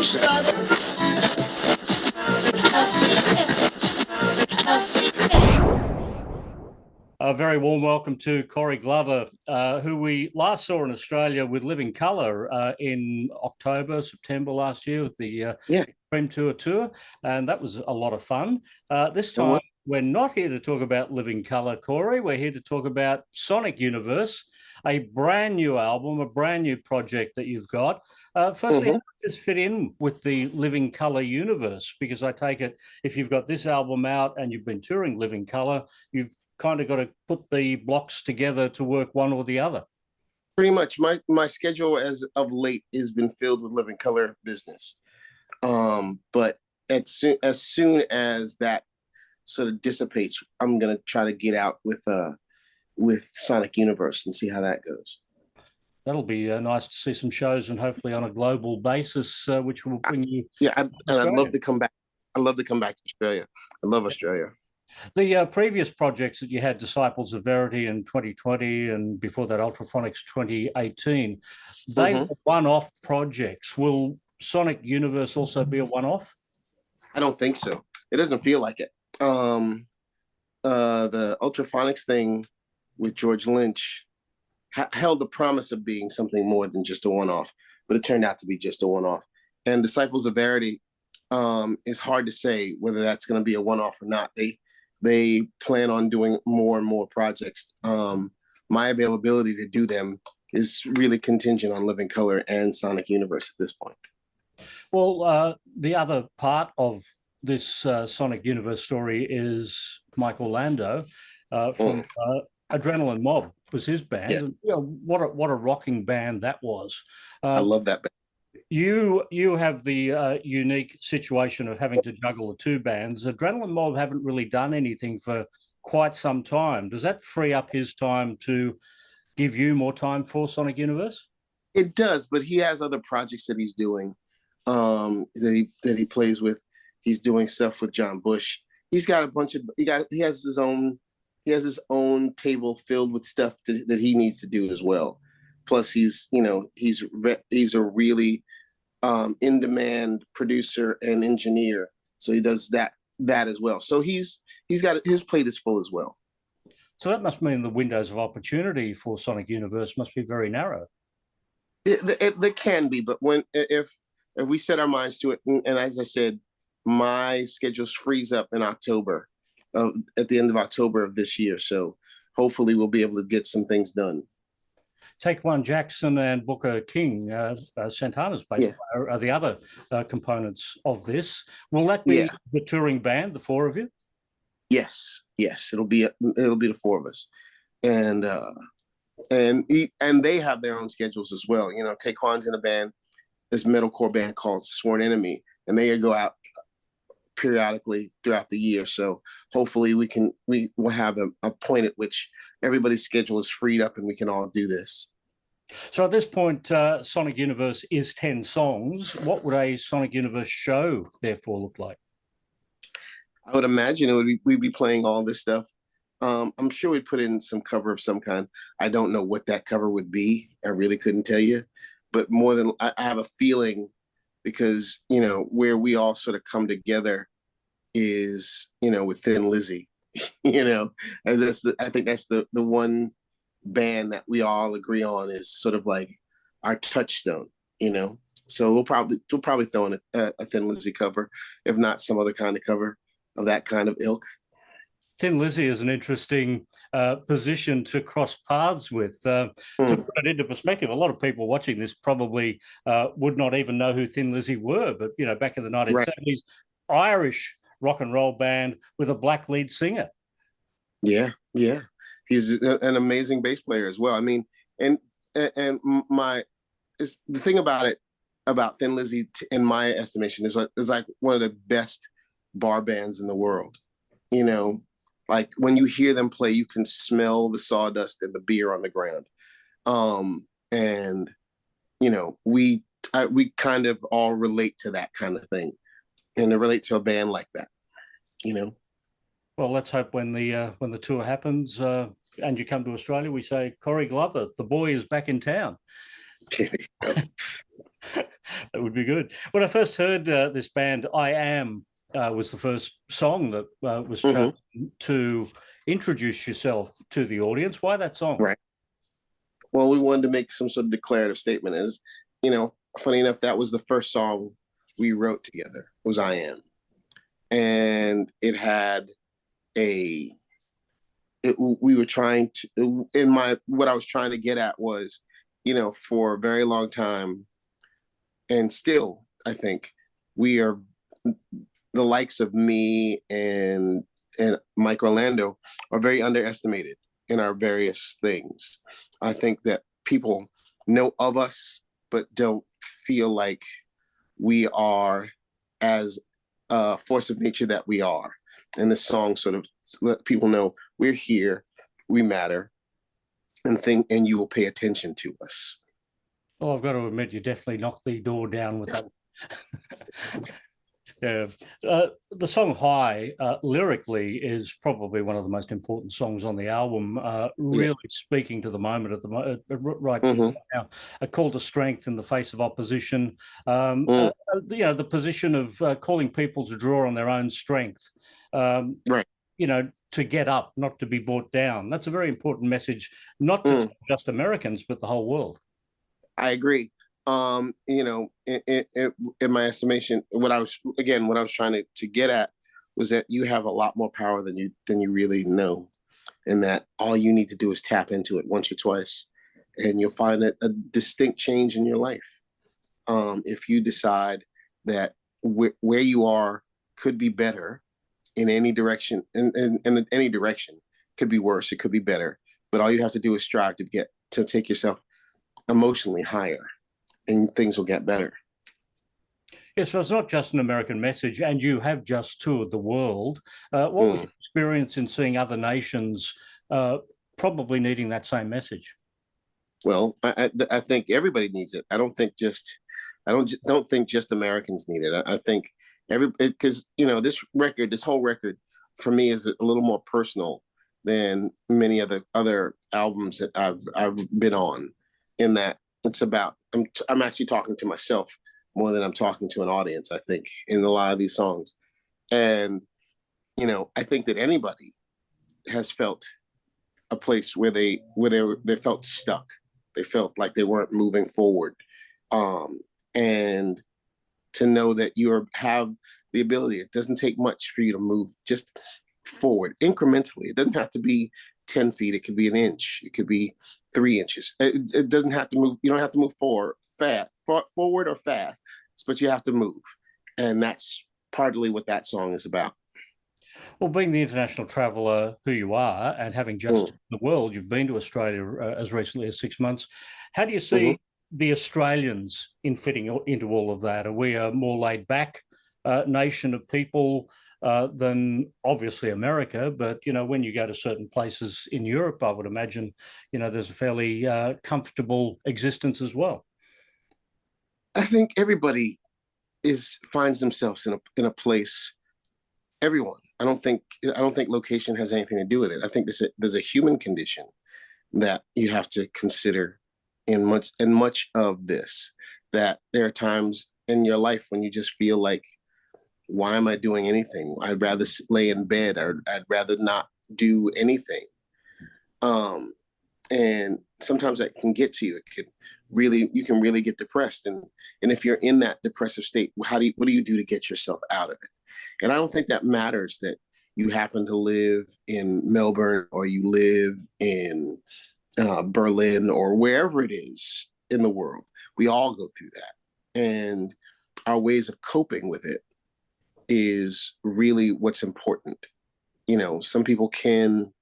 A very warm welcome to Corey Glover, who we last saw in Australia with Living Colour in October, September last year with the Extreme Tour, and that was a lot of fun. This time, we're not here to talk about Living Colour, Corey. We're here to talk about Sonic Universe, a brand new album, a brand new project that you've got. Firstly, how does this fit in with the Living Colour universe? Because I take it if you've got this album out and you've been touring Living Colour, you've kind of got to put the blocks together to work one or the other. Pretty much. My schedule as of late has been filled with Living Colour business. But as soon as that sort of dissipates, I'm going to try to get out with Sonic Universe and see how that goes. That'll be nice to see some shows, and hopefully on a global basis, which will bring you. Yeah, and I'd love to come back. I'd love to come back to Australia. I love Australia. The previous projects that you had, Disciples of Verity in 2020, and before that, Ultraphonics 2018, they were one-off projects. Will Sonic Universe also be a one-off? I don't think so. It doesn't feel like it. The Ultraphonics thing with George Lynch held the promise of being something more than just a one-off, but it turned out to be just a one-off. And Disciples of Verity is hard to say whether that's going to be a one-off or not. They plan on doing more and more projects. My availability to do them is really contingent on Living Colour and Sonic Universe at this point. Well, the other part of this Sonic Universe story is Mike Orlando from Adrenaline Mob was his band. Yeah. And, you know, what a rocking band that was. I love that band. You have the unique situation of having to juggle the two bands. Adrenaline Mob haven't really done anything for quite some time. Does that free up his time to give you more time for Sonic Universe? It does, but he has other projects that he's doing that he plays with. He's doing stuff with John Bush. He's got a bunch of he has his own table filled with stuff that he needs to do as well. Plus, he's a really in-demand producer and engineer, so he does that as well. So he's got his plate is full as well. So that must mean the windows of opportunity for Sonic Universe must be very narrow. It can be, but if we set our minds to it, and as I said, my schedules freeze up in October, at the end of October of this year. So hopefully we'll be able to get some things done. Taykwuan Jackson and Booker King, Santana's bass player, are the other components of this. Will that be the touring band, the four of you? Yes. It'll be the four of us, and they have their own schedules as well. You know, Taykwuan's in a band, this metalcore band called Sworn Enemy, and they go out periodically throughout the year. So hopefully we will have a point at which everybody's schedule is freed up and we can all do this. So at this point, Sonic Universe is 10 songs. What would a Sonic Universe show therefore look like? I would imagine we'd be playing all this stuff. I'm sure we'd put in some cover of some kind. I don't know what that cover would be. I really couldn't tell you, but I have a feeling, because, you know, where we all sort of come together is, you know, with Thin Lizzy, you know, and I think that's the one band that we all agree on is sort of like our touchstone, you know. So we'll probably throw in a Thin Lizzy cover, if not some other kind of cover of that kind of ilk. Thin Lizzy is an interesting position to cross paths with. To put it into perspective, a lot of people watching this probably would not even know who Thin Lizzy were, but, you know, back in the 1970s, Irish rock and roll band with a black lead singer. Yeah. He's an amazing bass player as well. I mean, and the thing about Thin Lizzy, in my estimation, is like one of the best bar bands in the world. You know, like when you hear them play, you can smell the sawdust and the beer on the ground. And, you know, we kind of all relate to that kind of thing, and to relate to a band like that, you know. Well, let's hope when the tour happens and you come to Australia, we say, Corey Glover, the boy is back in town. That would be good. When I first heard this band, I Am was the first song that was chosen to introduce yourself to the audience. Why that song? Right. Well, we wanted to make some sort of declarative statement. As you know, funny enough, that was the first song we wrote together. Was I Am, and it had a. We were trying to. What I was trying to get at was, for a very long time, and still, I think we are the likes of me and Mike Orlando are very underestimated in our various things. I think that people know of us, but don't feel like we are as a force of nature that we are. And this song sort of let people know we're here, we matter, and you will pay attention to us. Oh, I've got to admit, you definitely knocked the door down with that. Yeah. The song High, lyrically, is probably one of the most important songs on the album, really speaking to the moment at the right now. A call to strength in the face of opposition, the position of calling people to draw on their own strength, right. To get up, not to be brought down. That's a very important message, not to just Americans, but the whole world. I agree. In my estimation, what I was trying to get at was that you have a lot more power than you really know, and that all you need to do is tap into it once or twice, and you'll find a distinct change in your life. If you decide that where you are could be better in any direction, and in any direction could be worse, it could be better, but all you have to do is strive to take yourself emotionally higher, and things will get better. Yes, so it's not just an American message, and you have just toured the world. What was your experience in seeing other nations probably needing that same message? Well, I think everybody needs it. I don't think just Americans need it. I think because this whole record for me is a little more personal than many other albums that I've been on, in that it's about I'm actually talking to myself more than I'm talking to an audience, I think, in a lot of these songs. And I think that anybody has felt a place where they felt stuck. They felt like they weren't moving forward. And to know that you have the ability, it doesn't take much for you to move just forward incrementally. It doesn't have to be 10 feet. It could be an inch. It could be 3 inches. It doesn't have to move. You don't have to move forward or fast, but you have to move. And that's partly what that song is about. Well, being the international traveller who you are, and having just the world, you've been to Australia as recently as 6 months. How do you see the Australians in fitting into all of that? Are we a more laid back nation of people than obviously America? But, when you go to certain places in Europe, I would imagine, there's a fairly comfortable existence as well. I think everybody finds themselves in a place. Everyone. I don't think location has anything to do with it. I think there's a human condition that you have to consider in much of this. That there are times in your life when you just feel like, why am I doing anything? I'd rather lay in bed, or I'd rather not do anything. And sometimes that can get to you. You can really get depressed. And if you're in that depressive state, what do you do to get yourself out of it? And I don't think that matters that you happen to live in Melbourne, or you live in Berlin, or wherever it is in the world. We all go through that. And our ways of coping with it is really what's important. Some people can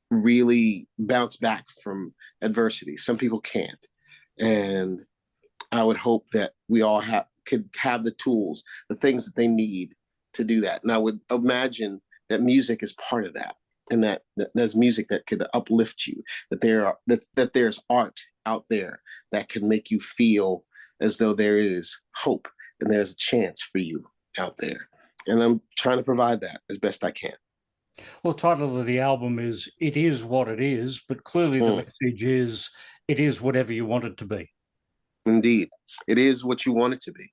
really bounce back from adversity. Some people can't. And I would hope that we all could have the tools, the things that they need to do that. And I would imagine that music is part of that, and that there's music that could uplift you, that there's art out there that can make you feel as though there is hope and there's a chance for you out there. And I'm trying to provide that as best I can. Well, the title of the album is It Is What It Is, but clearly the message is, it is whatever you want it to be. Indeed, it is what you want it to be.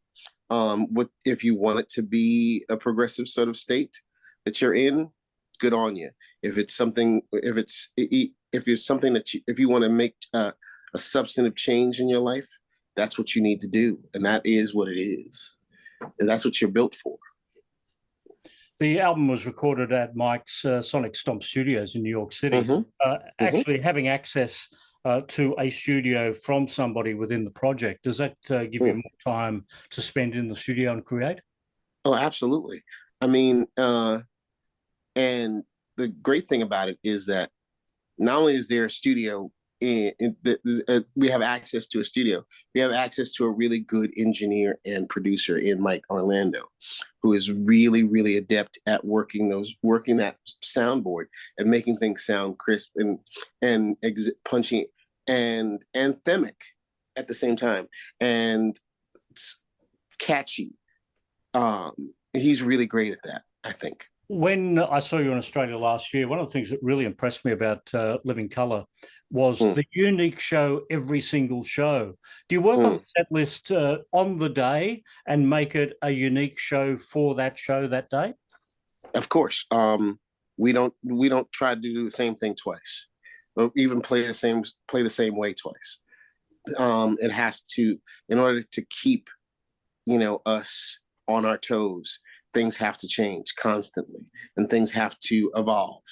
What if you want it to be a progressive sort of state that you're in? Good on you. If it's something, if you're something that if you want to make a substantive change in your life, that's what you need to do, and that is what it is, and that's what you're built for. The album was recorded at Mike's Sonic Stomp Studios in New York City. Actually, having access to a studio from somebody within the project, does that give you more time to spend in the studio and create? Oh, absolutely. I mean, and the great thing about it is that not only is there a studio we have access to a studio, we have access to a really good engineer and producer in Mike Orlando, who is really, really adept at working that soundboard and making things sound crisp and punchy and anthemic at the same time, and catchy. He's really great at that, I think. When I saw you in Australia last year, one of the things that really impressed me about Living Colour was the unique show every single show. Do you work on the set list on the day and make it a unique show for that show that day? Of course. We don't try to do the same thing twice, or even play the same way twice. It has to, in order to keep, us on our toes, things have to change constantly and things have to evolve.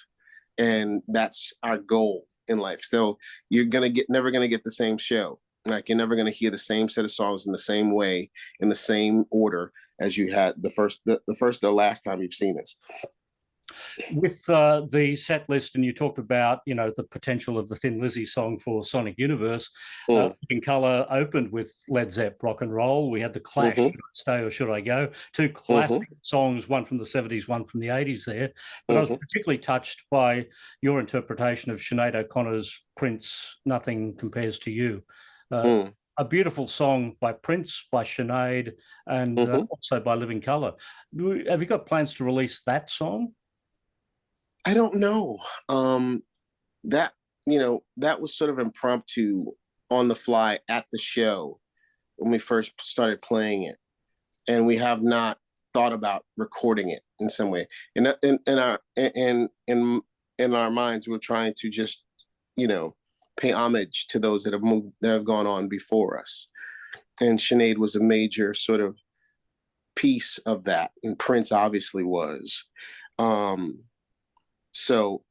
And that's our goal in life. So you're never gonna get the same show. Like, you're never gonna hear the same set of songs in the same way, in the same order as you had the last time you've seen us. With the set list, and you talked about, the potential of the Thin Lizzy song for Sonic Universe. Living Colour opened with Led Zepp, Rock and Roll. We had The Clash, Should I Stay or Should I Go? Two classic songs, one from the 70s, one from the 80s there. But I was particularly touched by your interpretation of Sinead O'Connor's Prince, Nothing Compares to You. A beautiful song by Prince, by Sinead, and also by Living Colour. Have you got plans to release that song? I don't know. That was sort of impromptu, on the fly at the show when we first started playing it, and we have not thought about recording it in some way. In our minds, we're trying to just pay homage to those that have gone on before us, and Sinead was a major sort of piece of that, and Prince obviously was. So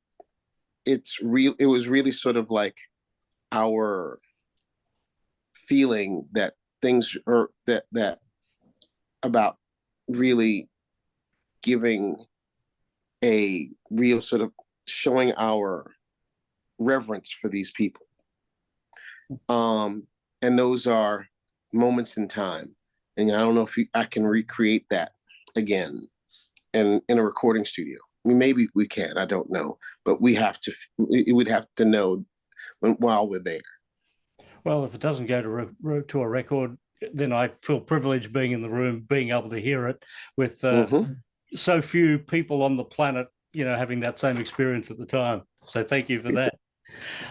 it was really sort of like our feeling that things are that about really giving a real sort of showing our reverence for these people. And those are moments in time. And I don't know if I can recreate that again in a recording studio. Maybe we can, I don't know, but we'd have to know while we're there. Well, if it doesn't go to a record, then I feel privileged being in the room, being able to hear it with so few people on the planet, having that same experience at the time. So thank you for that.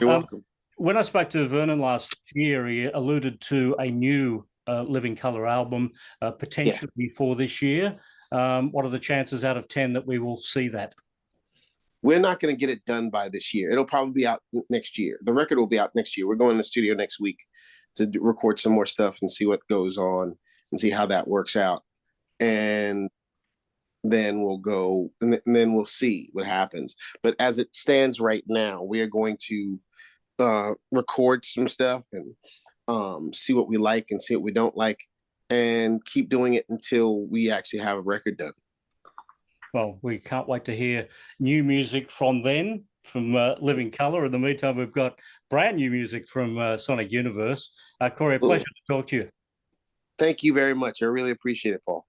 You're welcome. When I spoke to Vernon last year, he alluded to a new Living Colour album potentially for this year. What are the chances out of 10 that we will see that? We're not going to get it done by this year. It'll probably be out next year. The record will be out next year. We're going to the studio next week to record some more stuff and see what goes on and see how that works out. And then we'll go, and then we'll see what happens. But as it stands right now, we are going to record some stuff and see what we like and see what we don't like, and keep doing it until we actually have a record done. Well, we can't wait to hear new music from Living Colour. In the meantime, we've got brand new music from Sonic Universe. Corey, a pleasure to talk to you. Thank you very much. I really appreciate it, Paul.